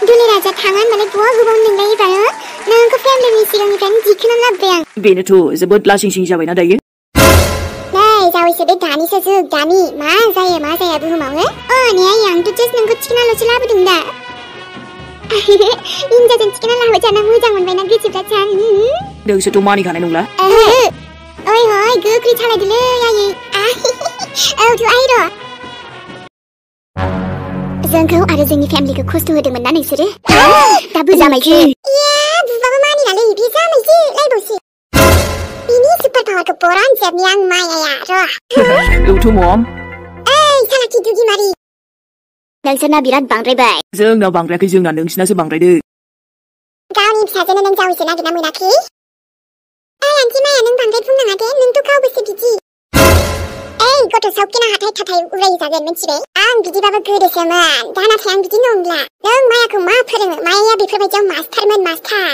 दुलेराजा थांगोन माने बुआ गोबां नोंलाय बारो नोंखौ फेमिलिनि सिगांनिफ्रायनो दिखोना लाबोबाय आं बेनोथ' जोबोद लासिं जाबायना दायो नै जावैसो बे दानिसो जों दानि मा जाया बुहुमावनो नै आंथ' जास्ट नोंखौ थिखोनाल'सो लाबोदों दा हिनजावजों थिखोना लाबोबाय जाना मोजां मोनबायना गोसोफ्रा सान नोंसोरथ' मानिखानाय नंला ओइ गोख्रै सालायदोलै आयै औ थ' आइ र' जोंखौ आरो जोंनि फेमिलिखौ खस्थ' होदोंमोन ना नोंसोरो दाबो जामायसो बुबाबो मानिनालै बे जामायसो लायबावसो बिनि सुपार पावारखौ बरनजोबनि आं मायाया र' औथ' मम ओइ सालाखि दुगिमारि नोंसोरना बिराद बांद्रायबाय जोंनाव बांद्रायाखै जोंना नोंसिनासो बांद्रायदों गावनि फिसाजोनो नों जावैसो नागिरना मोनाखै ओइ आन्थि माया नों बांद्राय बुंनाङा दे नोंथ' गावबोसो बिदि ओइ गथ' सावकिना हाथाय उराय जागोन मिथिबाय आं बिदिबाबो गोदोसोमोन दा नाथाय आं बिदि नंला नों मायाखौ मा फोरोङो मायाया बेफोरबायदियाव मास्टारमोन मास्टार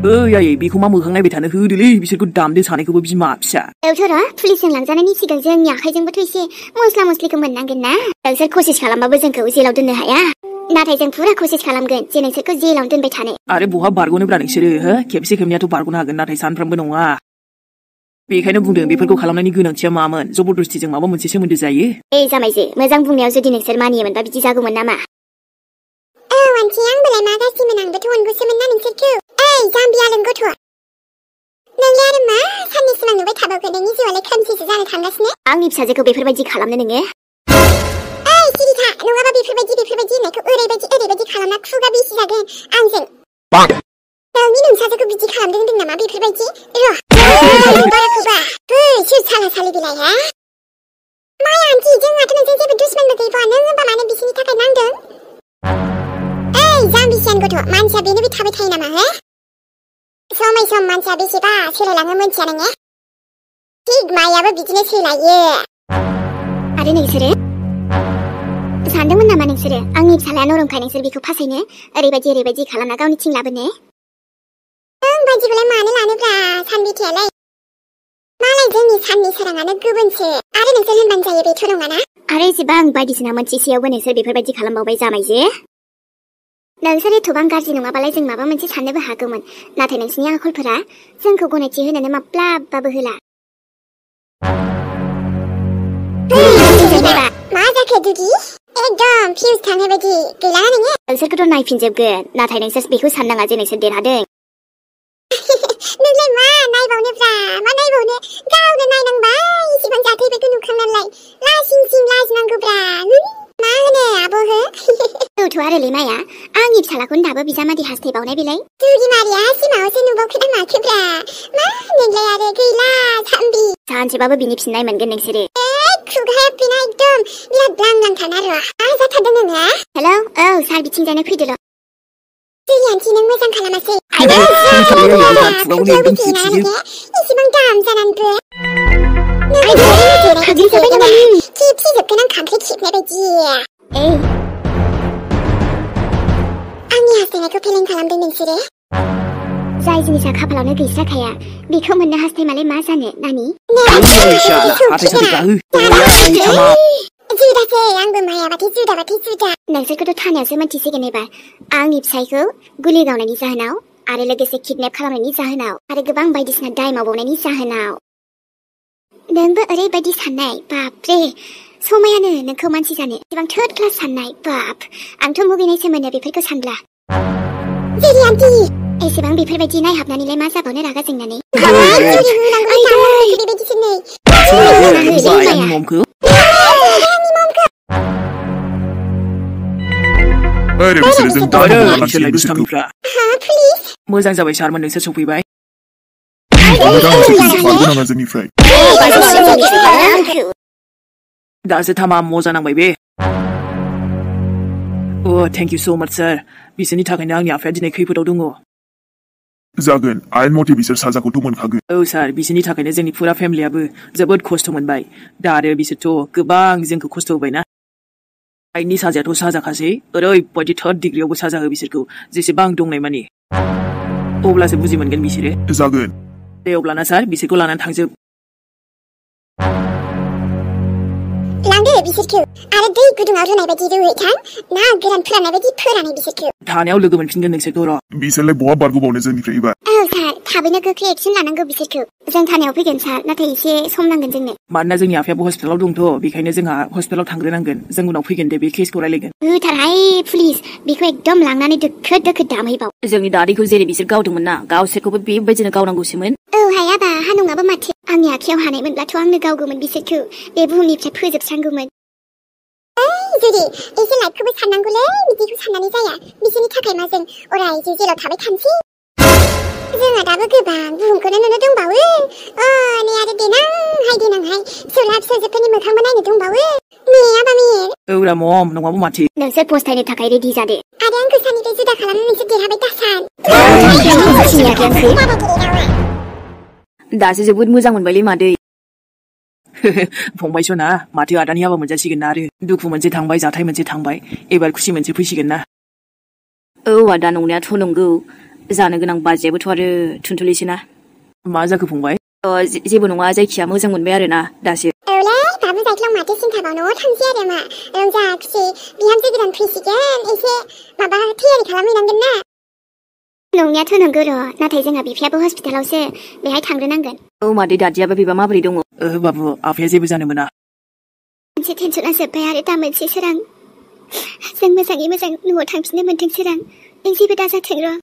ओइ आयै बेखौ मा मोखां नायबाय थानो होदोलै बिसोरखौ दामदो सानैखौबो बिमा फिसा औथ' र' पुलिसजों लांजानायनि सिगां जोंनि आखाइजोंबोथ' एसे मस्ला मस्लिखौ मोननांगोन ना नोंसोर कसिस खालामबाबो जोंखौ जेलाव दोननो हाया नाथाय जों पुरा कसिस खालामगोन जे नोंसोरखौ जेलावनो दोनबाय थानो आरो बहा बारग'नोब्रा नोंसोरो हो खेबसे खेबनैयाथ' बारग'नो हागोन नाथाय सानफ्रामबो नङा बेखायनो बुंदों बेफोरखौ खालामनायनि गोनांथिया मामोन जबरदस्तिजों माबा मोनसे सोमोन्दो जायो ए जामायजो मोजां बुंनायाव जुदि नोंसोर मानियोमोनबा बिदि जागौमोन नामा औ आन्थि आंबोलाय मा गाज्रिमोन आंबोथ' अनगौसोमोन ना नोंसोरखौ ओइ जाम्बियालों गथ' नोंलाय आरो मा साननै सिमां नुबाय थाबावगोन नोंनि जिउआलाय खोमसिसो जानो थांगासिनो आंनि फिसाजोखौ बेफोरबायदि खालामनो नोङो ओइ सिरिथा नङाबा बेफोरबायदि होननायखौ ओरैबायदि खालामना खुगा बिसि जागोन आंजों नोंनि नोंसाजोखौ बिदि खालामदों होनदों नामा बेफोरबायदि र' बाराखौबा सोर साला सालि बिलाय हा माया आन्थि जोंहाथ' नोंजों जेबो दुश्मनबो गैबावा नों होनबा मानो बिसिनि थाखाय नांदों ओइ जाम्बिसियान गथ' मानसिया बेनो बे थाबाय थायो नामा हो समय सम मानसिया बेसेबा सोलायलाङो मोनथिया नोङो थिग मायाबो बिदिनो सोलायो आरो नोंसोरो सानदोंमोन नामा नोंसोरो आंनि फिसालाया नरमखाय नोंसोर बेखौ फासायनो ओरैबायदि खालामना गावनिथिं लाबोनो नों बायदिखौलाय मानो लानोब्रा सानबिथायालाय मालाय जोंनि साननि सोराङानो गुबुनसो आरो नोंसोर होनबानो जायो बेथ' नङाना आरो एसेबां बायदिसिना मोनथिसेयावबो नोंसोर बेफोरबायदि खालामबावबाय जामायजे नोंसोर एथ'बां गाज्रि नङाबालाय जों माबा मोनसे साननोबो हागौमोन नाथाय नोंसिनि आखलफोरा जोंखौ गनायथि होनोनो माब्लाबाबो होला मा जाखो दुगि एकदम फिउस थांनाय बायदि गैला नोङो नोंसोरखौथ' नायफिनजोबगोन नाथाय नोंसोर बेखौ साननाङा जे नोंसोर देरहादों नोंलाय मा नायबावनोब्रा मा नायबावनो गावनो नायनांबाय इसिबां जाथायफोरखौ नुखांनानैलाय लासिं लाजिनांगौब्रा मा होनो आब' हो औथ' आरोलै माया आंनि फिसालाखौनो दाबो बिजामादै हास्थायबावनाय बेलाय दुगिमारिया सिमाङावसो नुबावखोना माखोब्रा मा नोंलाय आरो गैला जाम्बि सानसेबाबो बिनि फिननाय मोनगोन नोंसोरो खुगाया बेना एकदम बिराद ब्लांब्लांथारना र' मा जाथारदों नोङो हेलौ औ सार बिथिंजानो फैदोल' आन्थि नों मोजां खालामासै इसिबां दाम जानानैबो खेबसेजोबगोन आं खामफ्लाय खेबनाय बायदि आंनि हास्थायनायखौ फेलें खालामदों नोंसोरो जाय जिनिसा खाफालावनो गैस्राखाया बेखौ मोननो हास्थायमालाय मा जानो नानि जुदासै आंबो मायाबाथाय जुदा नोंसोरखौथ' थानायावसो मोनथिसिगोन एबार आंनि फिसायखौ गुलि गावनायनि जाहोनाव आरो लोगोसे किडनेप खालामनायनि जाहोनाव आरो गोबां बायदिसिना दाय मावबावनायनि जाहोनाव नोंबो ओरैबायदि साननाय बापरे समायानो नोंखौ मानसि जानो एसेबां थर्ड क्लास साननाय बाप आंथ' मुगैनायसो मोनो बेफोरखौ सानब्ला जेरि आन्थि एसेबां बेफोरबायदि नायहाबनानैलाय मा जाबावनो रागा जोंनानै मोजां जाबाय सारमोन नोंसोर सफैबाय दासो थामा मजा नांबाय बे थेंक इउ स' माच सार बिसोरनि थाखायनो आंनि आफाया दिनै खैफोदाव दङ जागोन आयेन मथे बिसोर साजाखौथ' मोनखागोन औ सार बिसोरनि थाखायनो जोंनि फुरा फेमिलियाबो जोबोद खस्थ' मोनबाय दा आरो बिसोरथ' गोबां जोंखौ खस्थ' होबायना आयेननि साजायाथ' साजाखासै ओरैबायदि 3rd डिग्रियावबो साजा हो बिसोरखौ जेसेबां दंनाय मानि अब्लासो बुजि मोनगोन बिसोरो जागोन दे अब्लाना सार बिसोरखौ लानानै थांजोब लांदो बिसोरखौ आरो दै गुदुङाव रुनाय बायदि रुहैथां ना गोरान फोराननाय बायदि फोरानै बिसोरखौ थानायाव लोगो मोनफिनगोन नोंसोरखौ र' बिसोरलाय बहा बारग'बावनो जोंनिफ्राय एबार औ सार थाबैनो गोख्रै एक्सन लानांगौ बिसोरखौ जों थानायाव फैगोन सार नाथाय एसे सम नांगोन जोंनो मानोना जोंनि आफायाबो हस्पिटालाव दंथ' बेखायनो जोंहा हस्पिटालाव थांग्रोनांगोन जों उनाव फैगोन दे बे केसखौ रायलायगोन होथारहाय पुलिस बेखौ एकदम लांनानै दोखो दोखो दामहैबाव जोंनि दादैखौ जेरै बिसोर गावदोंमोन ना गावसोरखौबो बेबायदिनो गावनांगौसोमोन औ हाय आबा हा नङाबा माथो आंनि आखायाव हानायमोनब्लाथ' आंनो गावगौमोन बिसोरखौ बे बुहुमनिफ्राय फोजोबस्रांगौमोन जुदि एसे लाइफखौबो साननांगौलै बिदिखौ साननानै जाया बिसोरनि थाखाय मा जों अराय जेलाव थाबाय थानोसै जोंहा दाबो गोबां बुहुमखौनो नुनो दंबावो नै आरो देनांहाय फिसौला फिसाजोफोरनि मोखांबो नायनो दंबावो ने आबा मेहेर औरा मम नङाबा माथो नोंसोर फस्थायनो थाखाय रेडि जादो आरो आंखौ साननिफ्राय जुदा खालामनो नोंसोर देरहाबाय दासान दासो जोबोद मोजां मोनबायलै मादै फंबाय सना माथो आदानि हाबा मोनजासिगोन ना आरो दुखु मोनसे थांबाय जाथाय मोनसे थांबाय एबार खुसि मोनसे फैसिगोन ना औ आदा नंनायाथ' नंगौ जानो गोनां बाजैयाबोथ' आरो थुनथुलिसै ना मा जाखो फंबाय जेबो नङा जायखिया मोजां मोनबाय आरो ना दासो औलै बाबु जायख्लं माथो सिन्थाबाव न'आव थांसै आरो मा रंजा खुसि बिहामजो गोदान फैसिगोन एसे माबा थियारि खालामहैनांगोन ना नंनायाथ' नंगौ र' नाथाय जोंहा बिफायाबो हस्पिटालावसो बेहाय थांग्रोनांगोन औ मादै दादियाबा बेबा माबोरै दङ बाबु आफाया जेबो जानो मोना मोनसे टेनसना जोब्बाय आरो दा मोनसे सोरां जों मोजाङै मोजां न'आव थांफिननो मोनथों सोरां नों जेबो दाजाथों र'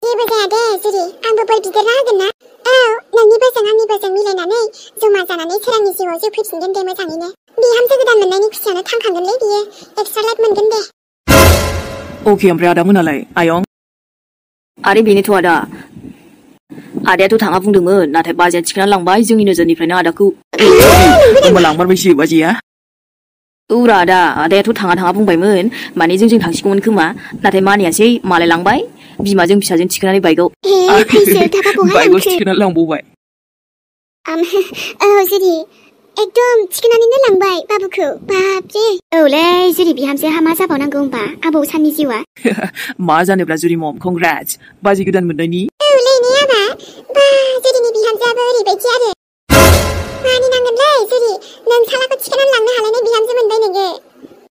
जेबो जाया दे जुरि आंबो बोर बिदेरना होगोन ना औ नोंनि बोजों आंनि बोजों मिलायनानै जमा जानानै सोरांनि जिउआव जिउ फैफिनगोन दे मोजाङैनो बिहामजो गोदान मोननायनि खुसियानो थांखांगोनलै बियो एक्सट्रा लाइफ मोनगोन दे अके ओमफ्राय आदा मोनालाय आयं आरो बेनोथ' आदायाथ' थाङा बुंदोंमोन नाथाय बाजैया थिखोना लांबाय जोंनि नोजोरनिफ्रायनो आदाखौ होमबा लांमारबायसो बाजैया औरा आदायाथ' थाङा बुंबायमोन माने जोंजों थांसिगौमोन खोमा नाथाय मानियासै मालाय लांबाय बिमाजों फिसाजों थिखोनानै बाइकआव बाइकआव थिखोनानै लांबावबाय औ जुरि एकदम थिखोनानैनो लांबाय बाबुखौ बाबरे औलै जुरि बिहामजोहा मा जाबावनांगौ होमबा आबौ साननि जिउआ मा जानोब्ला जुरि मम कंग्रेट्स बाजै गोदान मोननायनि औलै ने आबा बा जुरिनि बिहामजोआबो ओरैबायदि आरो मानिनांगोनलै जुरि नों सालाखौ थिखोनानै लांनो हालायनाय बिहामजो मोनबाय नोङो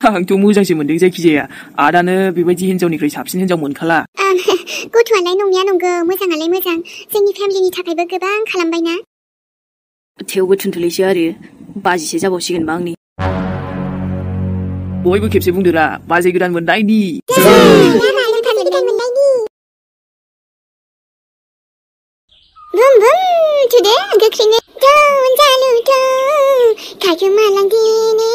आंथ' मोजांसो मोनदों जायखिजाया आदानो बेबायदि हिनजावनिख्रुइ साबसिन हिनजाव मोनखाला गथ'आलाय नंनाया नंगौ मोजाङालाय मोजां जोंनि फेमिलिनि थाखायबो गोबां खालामबायना थेवबो थुनथुलिसो आरो बाजिसो जाबावसिगोनबा आंनि बयबो खेबसे बुंदोरा बाजै गोदान मोननायनि बुम बुम थुदो गोख्रैनो दाउन जालुथ' खायखोमालांदिने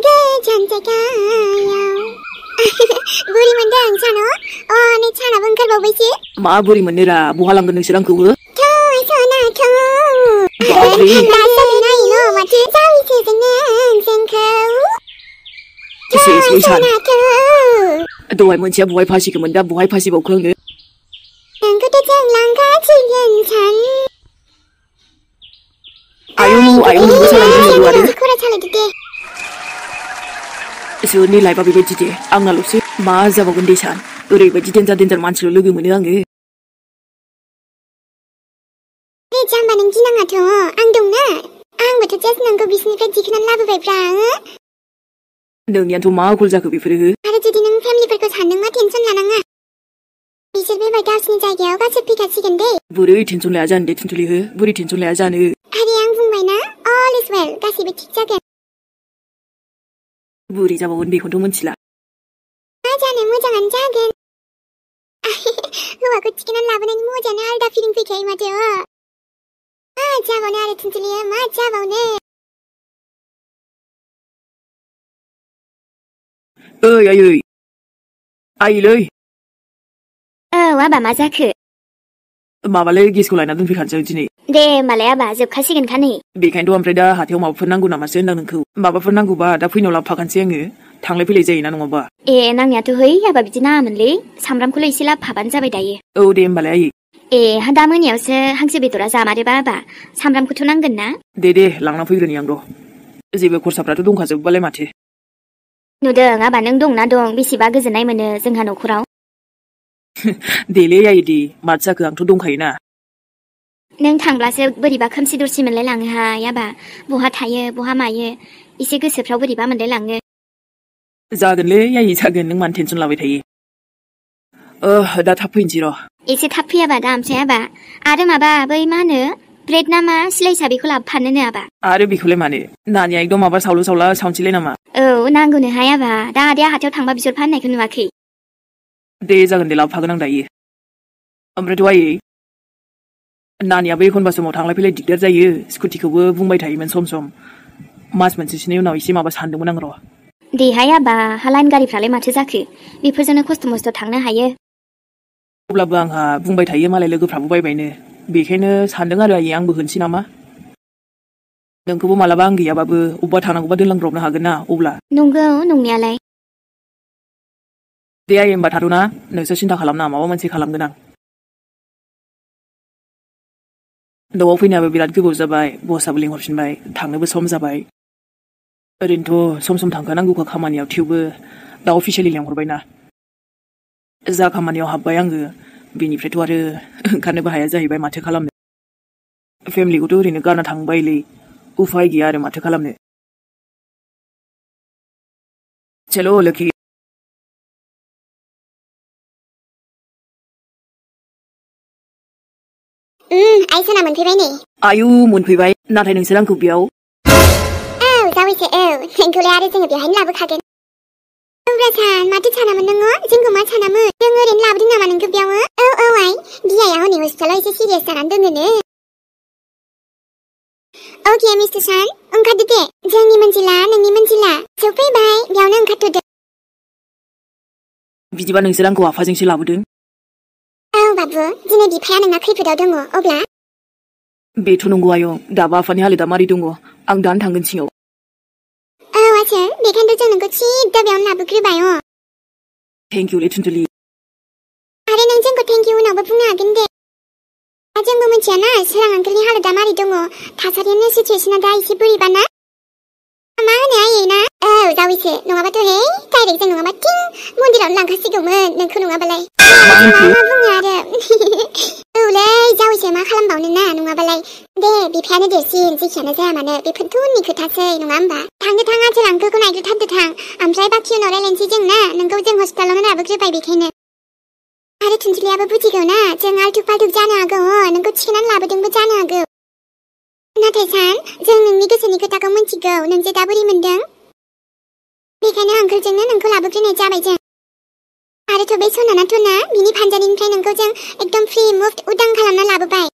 गोजान जायगायाव बुरि मोनदों सानो नै सानाबो ओंखारबावबायसो मा बुरि मोननोरा बहा लांगोन नोंसोर आंखौबो दहाय मोनसेया बहाय फासिखोमोन दा बहाय फासिबावखो आंनो आयौ नोंबो सालायदो आरो सोरनि लाइफआ बेबायदि दे आंनाल'सो मा जाबावगोन दे सान ओरैबायदि देन्जार मानसिल' लोगो मोनो आङो जाम्बा नों गिनाङाथ' आं दंना आंबोथ' जास्ट नोंखौ बिसिनिफ्राय दिखोनानै लाबोबायब्रा नोंनियाथ' मा आखल जाखो बेफोरो आरो जुदि नों फेमिलिफोरखौ सानदोंबा टेनसन लानाङा बिसोर बेबाय गावसिनि जायगायाव गासै फैखासिगोन दे बोरै टेनसन लाया जानो दे थुनथुलि हो बोरै टेनसन लाया जानो आरे आं बुंबायना अल इज वेल गासैबो थिग जागोन बोरै जाबावगोन बेखौथ' मिथिला मा जानो मोजाङानो जागोन हौवाखौ थिखोनानै लाबोनायनि मजायानो आलदा फिलिं फैखायो माथो मा जाबावनो आरो थुनथुलिया मा जाबावनो ओइ आइलै आबा मा जाखो माबालै गेसखौ लायना दोनफैखानोसै दिनै दे होमबालाय आबा जोबखासिगोनखा नै बेखायनोथ' ओमफ्राय दा हाथायाव माबाफोर नांगौ नामासो होनदां नोंखौ माबाफोर नांगौबा दा फैनायाव लाबोफाखानोसै आङो थांलाय फैलाय जायोना नङाबा नांनायाथ' है आबा बिदि नाङामोनलै सामब्रामखौल' एसे लाबोफाबानो जाबाय दायो औ दे होमबालाय आयै दा मोनायावसो हांसो बेदरा जामारोबा आबा सामब्रामखौथ' नांगोन ना दे लांना फैग्रोनि आं र' जेबो खरसाफ्राथ' दंखाजोबबालाय माथो नुदों आबा नों दंना दं बेसेबा गोजोननाय मोनो जोंहा न'खराव देलै आयै दे माथो जाखो आंथ' दंखायोना नों थांब्लासो बोरैबा खोमसि दरसि मोनलाय लाङोहाय आबा बहा थायो बहा मायो एसे गोसोफ्राव बोरैबा मोनलायलाङो। जागोनलै आयै जागोन नों मानो टेनसन लाबाय थायो। दा थाब फैनोसै र'। एसे थाब फैयाबा दा ओमफ्राय आबा आरो माबा बै मा होनो ब्रेड ना मा सिलायसा बेखौ लाबोफानोनो आबा। आरो बेखौलाय मानो नानिया एकदम माबा सावलु सावला सावनोसैलाय नामा? औ नांगौनोहाय आबा दा आदाया हाथायाव थांबा बिसोर फाननायखौ नुवाखै। दे जागोन दे लाबोफागोन आं दायो। ओमफ्रायथ' आयै नानियाबो एखनबा समाव थांलाय फैलाय दिगदार जायो स्कुटिखौबो बुंबाय थायोमोन सम सम। मास मोनसेसोनि उनाव एसे माबा सानदोंमोन आं र'। देहाय आबा हा लाइन गारिफ्रालाय माथो जाखो बेफोरजोंनो खस्थ' मस्थ' थांनो हायो। अब्लाबो आंहा बुंबाय थायो मालाय लोगोफ्राबो बायबायनो बेखायनो सानदों आरो आयै आंबो होनसै नामा। नोंखौबो मालाबा आं गैयाबाबो अबेबा थानांगौबा दोनलांब्रबनो हागोन ना अब्ला। नंगौ नंनायालाय। दे आयै होमबा थाथ'ना नोंसोर सिन्था खालामना माबा मोनसे खालामगोन आं। न'आव फैनायाबो बिराद गोबाव जाबाय बसआबो लिंहरफिनबाय थांनोबो सम जाबाय। ओरैनोथ' सम सम थांखानांगौखा खामानियाव थेवबो दा अफिसियेलि लेंहरबायना। जा खामानियाव हाबबाय आङो बेनिफ्रायथ' आरो ओंखारनोबो हाया जाहैबाय माथो खालामनो। फेमिलिखौथ' ओरैनो गारना थांबायलै उफाय गैया आरो माथो खालामनो। चलो लोखि। आइ सना मोनफैबाय नै। आयु मोनफैबाय नाथाय नोंसोर आंखौ बेयाव। औ जावैसो औ नोंखौलाय आरो जोङो बेवहायनो लाबोखागोन। सान माथो सानामोन नोङो जोंखौ मा सानामोन जों ओरैनो लाबोदों नामा नोंखौ बेयाव। औ आइ बियाया हनै हस्पिटालाव एसे सिरियास जानानै दङनो। अके मिस्टार सान ओंखारदो दे जोंनि मोनजिला नोंनि मोनजिला सफैबाय बेयावनो ओंखारथ'दो। बिदिबा नोंसोर आंखौ आफाजोंसो लाबोदों? औ बाबु दिनै बिफाया नोंना खैफोदाव दङ अब्ला। बेथ' नंगौ आयं दाबा आफानि हालोदा मारै दङ आं दानो थांगोन सिङाव। औ आसोल बेखायनोथ' जों नोंखौ सिदा बेयावनो लाबोग्रोबाय। Thank you लेथुनथुलि। आरो नों जोंखौ थेंक इउ उनावबो बुंनो हागोन दे। जोंबो मिथियाना सोरां आंकोलनि हालोदा मारै दङ थासारियानो सिचुवेसना दा एसे बोरैबा ना। मा होनो आयै ना? औ जावैसो नङाबाथ' हे डाइरेक्ट जों नङाबा थिं मन्दिरावनो लांखासिगौमोन नोंखौ नङाबालाय। मा बुङो आरो औलै जावैसो मा खालामबावनो ना नङाबालाय। दे बिफायानो देरसिन जेखियानो जाया मानो बेफोरथ' उननि खोथासै नङा होमबा। थांदो थां आसोल आंकोलखौ नायग्रोथारदो थां ओमफ्राय बाखि उनाव रायलायनोसै जों ना नोंखौ जों हस्पिटालावनो लाबोग्रोबाय बेखायनो। आरो थुनथुलियाबो बुजिगौ ना जों आल्थुक फाल्थुक जानो हागौ नोंखौ थिखोनानै लाबोदोंबो जानो हागौ। नाथाय सान जों नोंनि गोसोनि खोथाखौ मिथिगौ नों जे दा बोरै मोनदों। बेखायनो आंकोलजोंनो नोंखौ लाबोग्रोनाय जाबाय जों। आरोथ' बे सनानाथ' ना बिनि फानजानिनिफ्राय नोंखौ जों एकदम फ्रि मुफ्त उदां खालामना लाबोबाय।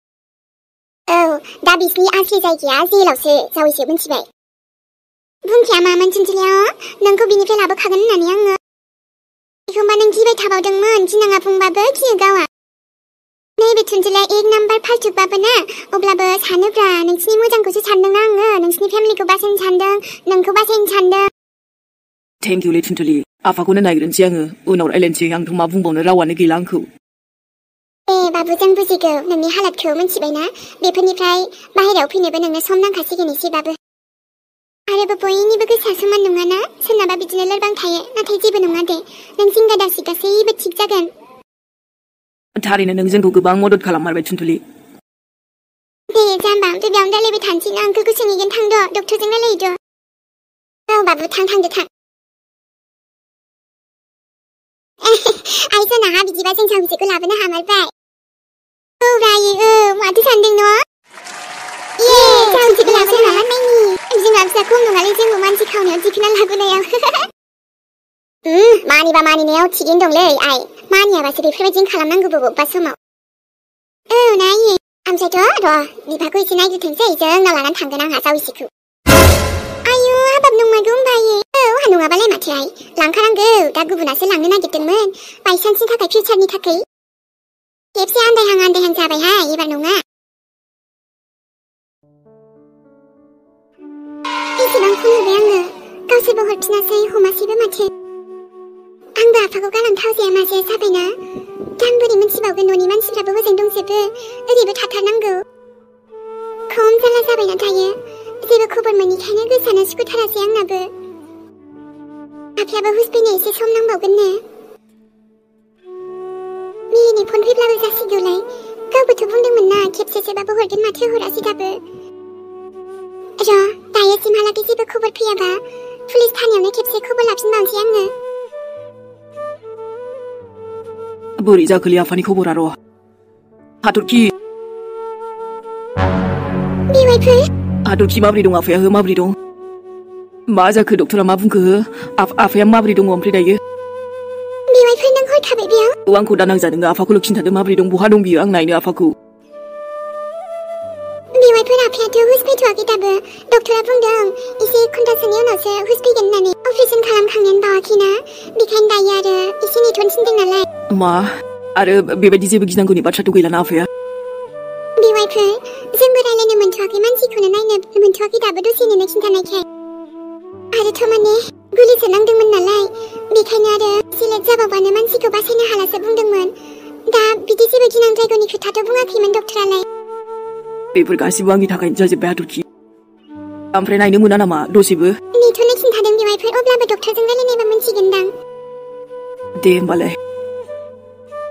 औ दा बिसिनि आसलि जायगाया जेलावसो जावैसो मिथिबाय। बुंखाया मामोन थुनथुलिया नोंखौ बिनिफ्राय लाबोखागोन होननानै आङो। एखमबा नों गिबाय थाबावदोंमोन गिनाङा बुंबाबो गियो गावआ। नैबे थुनथुलिया एक नाम्बार फाल्थुकबाबो ना अब्लाबो सानोब्रा नोंसिनि मोजांखौसो सानदोंना आङो नोंसिनि फेमिलिखौ बासायनो सानदों नोंखौ बासायनो सानदों। थेंक इउ लेथुनथुलि आफाखौनो नायग्रोनोसै आङो उनाव रायलायनोसै आंथ' मा बुंबावनो रावानो गैला आंखौ। ए बाबु जों बुजिगौ नोंनि हालोदखौ मिथिबायना बेफोरनिफ्राय बाहेरायाव फैनोबो नोंनो सम नांखासिगोन एसेबाबो। आरोबो बयनिबो गोसोआ समान नङाना सोरनाबा बिदिनो लोरबां थायो नाथाय जेबो नङा दे नों जिंगा दासि गासैबो थिग जागोन। थारैनो नों जोंखौ गोबां मदद खालाममारबाय थुनथुलि। दे जाम्बा ओमफ्राय बेयावनो रायलायबाय थानोसै ना आंकोलखौ सोंहैगोन थांद' डक्टरजों रायलायहैद'। औ बाबु थांदो थां। आइ सनाहा बिदिबा जों जावैसोखौ लाबोनो हामारबाय। औ रायो माथो सानदों न'? ये जावैसोखौ लाबोनो हामारनायनि बिमा फिसा खम नङालै जोंबो मानसि खावनायाव दिखोना लाबोनायाव। मानिबा मानिनायाव थिगैनो दंलै आइ मानियाबासो बेफोरबायदिनो खालामनांगौबो बबेबा समाव। औ नायो ओमफ्रायथ' र' बिफाखौ एसे नायग्रोथोंसै जोंनाव लानानै थांगोन आंहा जावैसोखौ। आयु हाबाब नंमारगौ होनबा आयै औ नङाबालाय माथो आइ लांखानांगौ दा गुबुनासो लांनो नागिरदोंमोन बायसान्सनि थाखाय फिउचारनि थाखाय। खेबसे आन्दायहां जाबायहाय एबार नङा। बेसेबां खम नुबाय आङो गावसोरबो हरफिनासै हमासैबो माथो। आंबो आफाखौ गालांथाव जाया माजाया जाबायना दा आं बोरै मिथिबावगोन न'नि मानसिफ्राबो हजों दंजोबो ओरैबो थाथारनांगौ। खम जारला जाबायना दायो जेबो खबर मोनैखायनो गोसोआनो सुखुथारासै आंनाबो। आफायाबो हुस फैनो एसे सम नांबावगोननो। मिहिनि फन फैब्लाबो जासिगौलाय गावबोथ' बुंदोंमोन ना खेबसेसोबाबो हरगोन माथो हरासै दाबो। र' दायोसिमहालागै जेबो खबर फैयाबा पुलिस थानायावनो खेबसे खबर लाफिनबावनोसै आङो। बोरै जाखोलै आफानि खबरा र' हाथरखि बेवाइफोर हाथरखि माबोरै दं आफाया हो माबोरै दं मा जाखो डक्टरा मा बुंखो हो आफाया माबोरै दङ ओमफ्राय दायो बेवाइफोर नों हरखाबाय बेयाव आंखौ दा नांजादों आफाखौल' खिन्थादो माबोरै दं बहा दं बियो आं नायनो आफाखौ बेवाइफोर आफायाथ' हुस फैथ'वाखै दाबो डक्टरा बुंदों एसे घन्टासोनि उनावसो हुस फैगोन होननानै अपारेसन खालामखांनायानो बावाखैना बेखायनो दायो आरो एसे नेथ'नो थिनदों नालाय मा आरो बेबायदि जेबो गिनांगौनि बाथ्राथ' गैलाना आफाया बेवाइफोर जोंबो रायलायनो मोनथ'वाखै मानसिखौनो नायनो मोनथ'वाखै दाबो दसेनो खिन्थानायखाय आरोथ' माने गुलिसो नांदोंमोन नालाय बेखायनो आरो सिलेट जाबावबानो मानसिखौ बासायनो हालासो बुंदोंमोन दा बिदि जेबो गिनांद्रायगौनि खोथाथ' बुङाखैमोन डक्टरालाय बेफोर गासिबो आंनि थाखायनो जाजोब्बाय हाथरखि ओमफ्राय नायनो मोना नामा दसेबो नेथ'नो खिन्थादों बेवाइफोर अब्लाबो डक्टरजों रायलायनायबा मोनसिगोनदां दे होमबालाय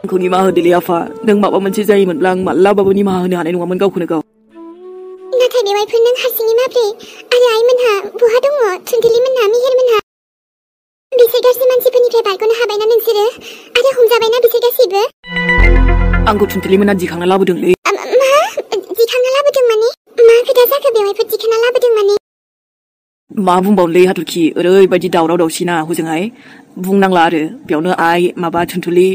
आंखौ निमाहा होदोलै आफा नों माबा मोनसे जायोमोनब्ला आं मालाबाबो निमाहा होनो हानाय नङामोन गावखौनो गाव नाथाय बेवाइफोर नों हारसिङै माब्रै आरो आइमोनहा बहा दङ थुनथिलिमोनहा मेहेरमोनहा बिसोर गाज्रि मानसिफोरनिफ्राय बारग'नो हाबायना नोंसोरो आरो हमजाबायना बिसोर गासैबो आंखौ थुनथिलिमोना दिखांना लाबोदोंलै मा दिखांना लाबोदों माने मा खोथा जाखो बेवाइफोर दिखांना लाबोदों माने मा बुंबावनोलै हाथरखि ओरैबायदि दावराव दावसिना हजोंहाय बुंनांला आरो बेयावनो आइ माबा थुनथुलि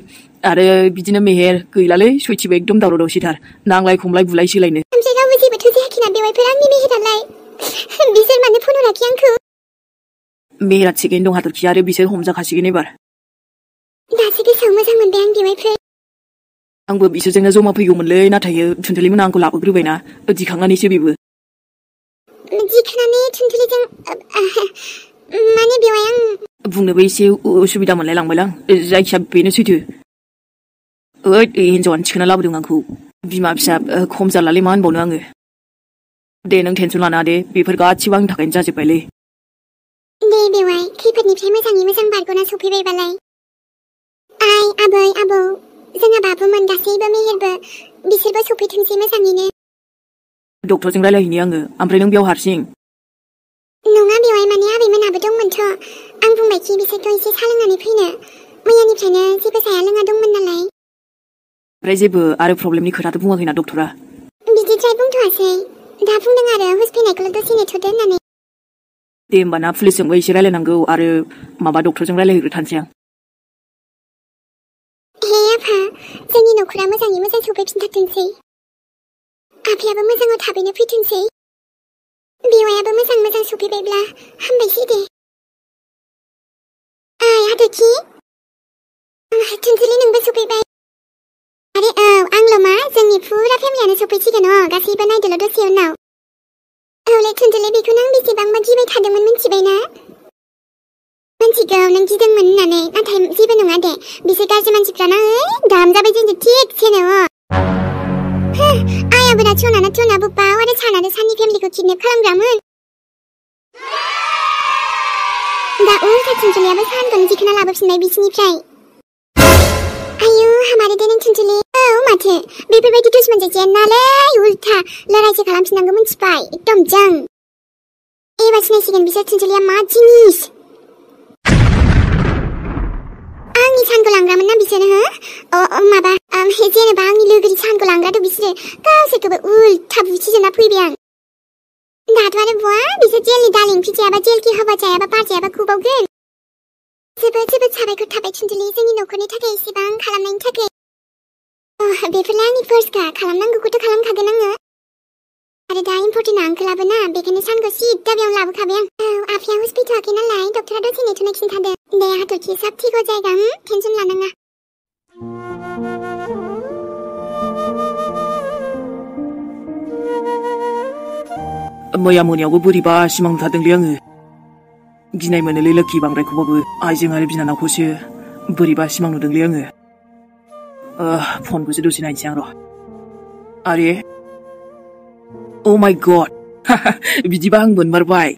आरो बिदिनो मेहेर गैलालै सयथिबो एकदम दावराव दावसिथार नांलाय खमलाय बुलाय सोलायनो ओमफ्राय रावबो जेबोथ' जायाखैना बेवाइफोर आंनि मेहेरालाय बिसोर मानो फन हराखै आंखौ मेहेरा थिगैनो दं हाथरखि आरो बिसोर हमजाखासिगोन एबार दासो गोसोआव मोजां मोनबाय आं बेवाइफोर आंबो बिसोरजोंनो जमा फैगौमोनलै नाथाय थुनथुलिमोना आंखौ लाबोग्रोबायना दिखांनानैसो बेबो दिखांनानै थुनथुलिजों माने बेवाइ आं बुंनोबो एसे उसुबिदा मोनलाय लांबायलां जायखिया बेनो सैथो ओइ हिन्जावानो थिखोना लाबोदों आंखौ बिमा फिसा खम जालालै मा होनबावनो आङो दे नों टेनसन लानाङा दे बेफोर गासिबो आंनि थाखायनो जाजोब्बायलै दे बेवाइ खैफोदनिफ्राय मोजाङै मोजां बारग'ना सफैबायबालाय आइ आबै आबौ जोंहा बाबुमोन गासैबो मेहेरबो बिसोरबो सफैथोंसै मोजाङैनो डक्टरजों रायलायहैनि आङो ओमफ्राय नों बेयाव हारसिं नङा बेवाइ माने आबैमोनाबो दंमोनथ' आं बुंबायखि बिसोरखौ एसे साहा लोंनानै फैनो मैयानिफ्रायनो जेबो जाया लोङा दंमोन नालाय ओमफ्राय जेबो आरो प्रब्लेमनि खोथाथ' बुङाखैना डक्टरा बिदिद्राय बुंथ'वासै दा बुंदों आरो हुस फैनायखौल' दसे नेथ'दो होननानै दे होमबाना पुलिसजोंबो एसे रायलायनांगौ आरो माबा डक्टरजों रायलायहैग्रो थानोसै आं हे आफा जोंनि न'खरा मोजाङै मोजां सफैफिनथारथोंसै आफायाबो मोजाङाव थाबैनो फैथोंसै बेवायाबो मोजां मोजां सफैबायब्ला हामबायसै दे आइ हाथरखि थुनथुलि नोंबो सफैबाय आरे औ आंल' मा जोंनि फुरा फेमिलियानो सफैसिगोन गासैबो नायदोल' दसे उनाव औलै थुनथुलि बेखौनो आं बेसेबांबा गिबाय थादोंमोन मिन्थिबायना मिन्थिगौ नों गिदोंमोन होननानै नाथाय जेबो नङा दे बिसोर गाज्रि मानसिफ्राना दाम जाबाय जोंजों थिगसेनो आइयाबो दा थुना बुब्बाव आरो सानानो साननि फेमिलिखौ किडनेप खालामग्रामोन दा उल्था थुनथुलियाबो सानखौनो दिखोना लाबोफिनबाय बिसिनिफ्राय आयु हामारे दे नों थुनथुलि औ माथो बेफोरबायदि दुश्मन जानालै उल्था लड़ाइसो खालामफिननांगौ मिन्थिबाय एकदम जों एबार सिनायसिगोन बिसोर थुनथुलिया मा जिनिस आंनि सानखौ लांग्रामोन ना बिसोरो माबा जेनेबा आंनि लोगोनि सानखौ लांग्राथ' बिसोरो गावसोरखौबो उल्था बुसिजोबना फैबाय आं दाथ' आरो बहा बिसोर जेलनि दालि ओंख्रि जायाबा जेलखि हाबा जायाबा बार जायाबा खुबावगोन जोबोद जोबोद साबायखर थाबाय थुनथुलि जोंनि न'खरनि थाखाय एसेबां खालामनायनि थाखाय बेफोरलाय आंनि फार्स्टखा खालामनांगौखौथ' खालामखागोन आङो आरो दा इम्पर्टेन्टआ आंखोलाबो ना बेखायनो सानखौ सिद्दा बेयावनो लाबोखाबाय आं आफाया हुस फैथ'वाखै नालाय डक्टरा दसे नेथ'नो खिन्थादों दे हाथरखि सब ठीक हो जाएगा टेंशन लानाङा मैया मोनायावबो बोरैबा सिमां नुथारदोंलै आङो गिनाय मोनोलै लोखि बांद्रायखौबाबो आइजों आरो बिनानावखौसो बोरैबा सिमां नुदोंलै आङो फनखौसो दसे नायनोसै आं र' आरे Oh my god बिदिबा आं मोनमारबाय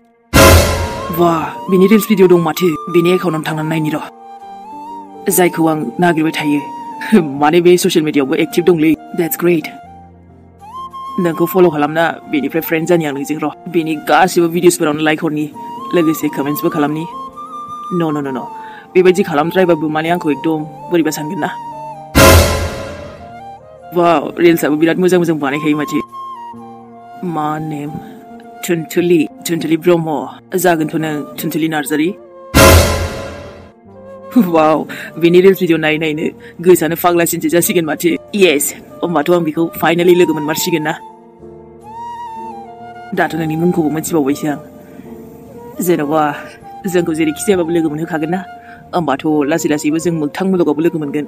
वाह बिनि रिल्स भिडिअ दं माथो बिनि एकाउन्टाव थांनानै नायनि र' जायखौ आं नागिरबाय थायो माने बे ससियेल मिडियायावबो एक्टिभ दंलै That's great नोंखौ फल' खालामना बेनिफ्राय फ्रेन्ड जानि आं नोंजों र' बेनि गासिबो भिडिअसफोरावनो लाइक हरनि लोगोसे कमेन्ट्सबो खालामनि न' बेबायदि खालामद्रायबाबो माने आंखौ एकदम बोरैबा सानगोन ना वाव रिल्सआबो बिराद मोजां बानायखायो माथो मा नेम थुनथुलि ब्रह्म जागोनथ' नों थुनथुलि नार्जारि वाव बेनि रिल्स भिडिअ नायनो गोसोआनो फाग्लासिनसो जासिगोन माथो येस होमबाथ' आं बेखौ फाइनालि लोगो मोनमारसिगोन ना दाथ' नोंनि मुंखौबो मोनथिबावबायसो आं जेन'बा जोंखौ जेरैखि जायाबाबो लोगो मोनहोखागोन ना होमबाथ' लासैबो जों मोगथां मुलुगावबो लोगो मोनगोन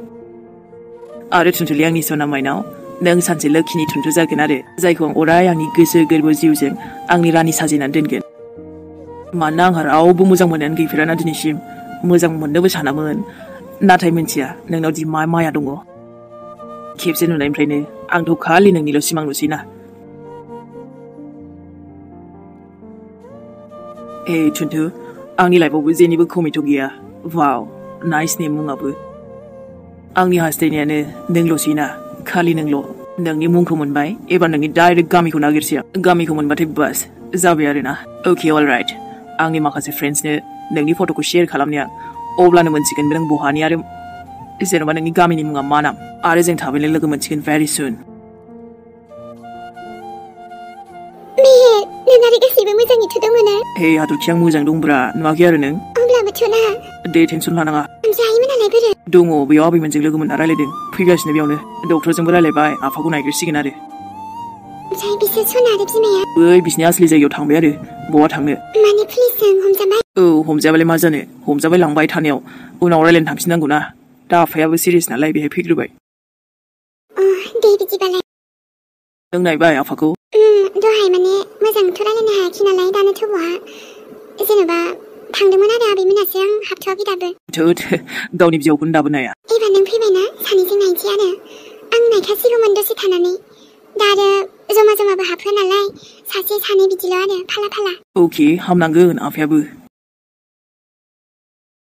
आरो थुनथुलि आंनि सना माइनाव नों सानसे लोखिनि थुनथु जागोन आरो जायखौ आं अराय आंनि गोसो गोरबो जिउजों आंनि रानि साजिनानै दोनगोन मानोना आंहा रावबो मोजां मोननायानो गैफेराना दिनैसिम मोजां मोननोबो सानामोन नाथाय मिन्थिया नोंनाव दि मा माया दङ खेबसे नुनायनिफ्रायनो आंथ' खालि नोंनिल' सिमां नुसैना ए थुनथु आंनि लाइफआवबो जेनिबो खमिथ' गैया वाव नाइस नेम मुङाबो आंनि हास्थायनायानो नोंल'सैना खालि नोंल' नोंनि मुंखौ मोनबाय एबार नोंनि डाइरेक्ट गामिखौ नागिरसै आं गामिखौ मोनबाथाय बास जाबाय आरोना अके अलराइट आंनि माखासे फ्रेन्ड्सनो नोंनि फट'खौ शेयार खालामनाया अब्लानो मोनसिगोन नों बहानि आरो जेन'बा नोंनि गामिनि मुङा मा नाम आरो जों थाबैनो लोगो मोनसिगोन भेरि सुन नोंनारि गासैबो मोजाङैथ' दङ ना हे हाथरखि आं मोजां दंब्रा नुवाखै आरो नों अब्लाबोथ' ना दे टेनसन लानाङा जायोमोनालाय बोरो दङ बेयाव आबैमोनजों लोगो मोनना रायलायदों फैगासिनो बेयावनो डक्टरजोंबो रायलायबाय आफाखौ नायगिरसिगोन आरो ओमफ्राय बिसोर सना आरो बिमाया बै बिसिनि असलि जायगायाव थांबाय आरो बहा थांनो माने पुलिसजों हमजाबाय औ हमजाबालाय मा जानो हमजाबाय लांबाय थानायाव उनाव रायलायनो थांफिननांगौ ना दा आफायाबो सिरियास नालाय बेहाय फैग्रोबाय दे बिदिबालाय नों नायबाय आफाखौ दहाय माने मोजांथ' रायलायनो हायाखै नालाय दानोथ' बहा जेन'बा थांदोंमोन आरो आबैमोनासो आं हाबथ'वाखै दाबो थोद गावनि बिजावखौनो दाबो नाया एबार नों फैबायना सानैजों नायनोसै आरो आं नायखासिगौमोन दसे थानानै दा आरो जमा हाबहोआ नालाय सासे सानै बिदिल' आरो फाला अके हामनांगोन आफायाबो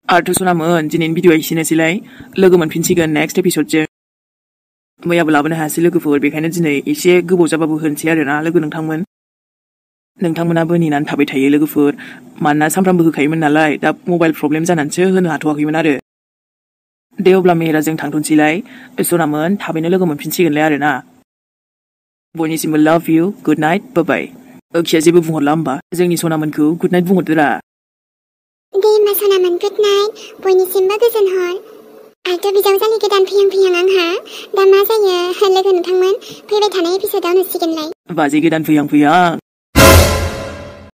आरोथ' सनामोन दिनैनि भिडिअआ एसेनोसैलाय लोगो मोनफिनसिगोन नेक्स्ट एपिसडजों मैयाबो लाबोनो हायासै लोगोफोर बेखायनो दिनै एसे गोबाव जाबाबो होनसै आरोना लोगो नोंथांमोनाबो नेनानै थाबाय थायो लोगोफोर मानोना सानफ्रामबो होखायोमोन नालाय दा मबाइल प्रब्लेम जानानैसो होनो हाथ'वाखैमोन आरो दे अब्ला मेहेराजों थांथ'नोसैलाय सनामोन थाबैनो लोगो मोनफिनसिगोनलाय आरोना बयनिसिमबो लाभ इउ गुड नाइट बाय ओखिया जेबो बुंहरला होमबा जोंनि सनामोनखौ गुड नाइट बुंहरदोरा दे होमबा सनामोन गुड नाइट बयनिसिमबो गोजोन हर आरोथ' बिजावजालि गोदान फैहां आंहा दा मा जायो लोगो नोंथांमोन फैबाय थानाय एपिसडआव नुसिगोनलाय बाजै गोदान फैहां